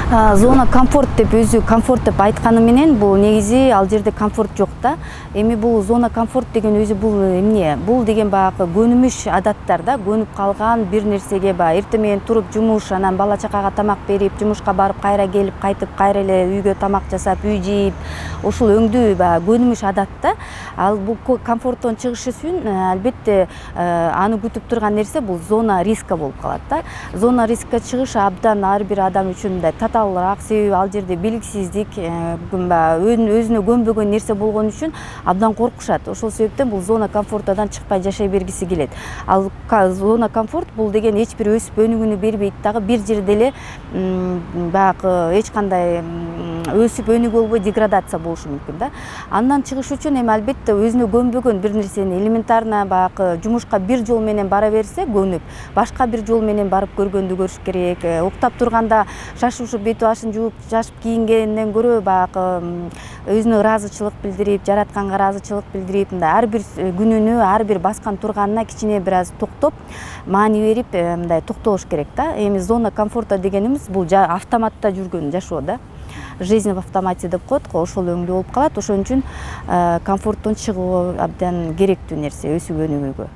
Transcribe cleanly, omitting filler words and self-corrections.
Зона комфорт деп өзү комфорт деп айтканы менен бул негизи ал жерде комфорт жок да. Эми бул зона комфорт деген өзү бул эмне? Бул деген баягы көнүмүш адаттар да, көнүп калган бир нерсеге эртең менен туруп жумуш, анан бала чакага тамак берип, жумушка барып кайра келип, кайтып кайра эле үйгө тамак жасап, үй жыйып, ушул өңдүү баягы көнүмүш адат да. Ал бул комфорттон чыгыш үчүн албетте аны күтүп турган нерсе бул зона риска болуп калат да. Зона риска чыгыш абдан ар бир адам үчүн мындай татаалыраак, себеби ал жерде белгисиздик, өзүнө көнбөгөн нерсе болгон үчүн абдан коркушат. Ошол себептен бул зона комфортадан чыкпай жашай бергиси келет. Ал зона комфорт бул деген эч бир өсүп өнүгүүнү бербейт дагы, бир жерде эле баягы эч кандай өсүп өнүгүү болбой деградация болушу мүмкүн да. Андан чыгыш үчүн эми албетте өзүнө көнбөгөн бир нерсени элементарно баягы жумушка бир жол менен бара берсе көнүп, башка бир жол менен барып көргөндү көрүш керек. Уктап турганда шашып ушуп бет башын жууп, жашып кийингенден көрө баягы өзүнө ыраазычылык билдирип, жаратканга ыраазычылык билдирип, мындай ар бир күнүнө, ар бир баскан турганына кичине бир аз токтоп, маани берип, мындай токтолуш керек да. Эми зона комфорта дегенибиз бул автоматта жүргөн жашоо да. Жизнь в автомате деп коет го, ошол өңдүү болуп калат. Ошон үчүн комфорттон чыгуу абдан керектүү нерсе өсүп өнүгүүгө.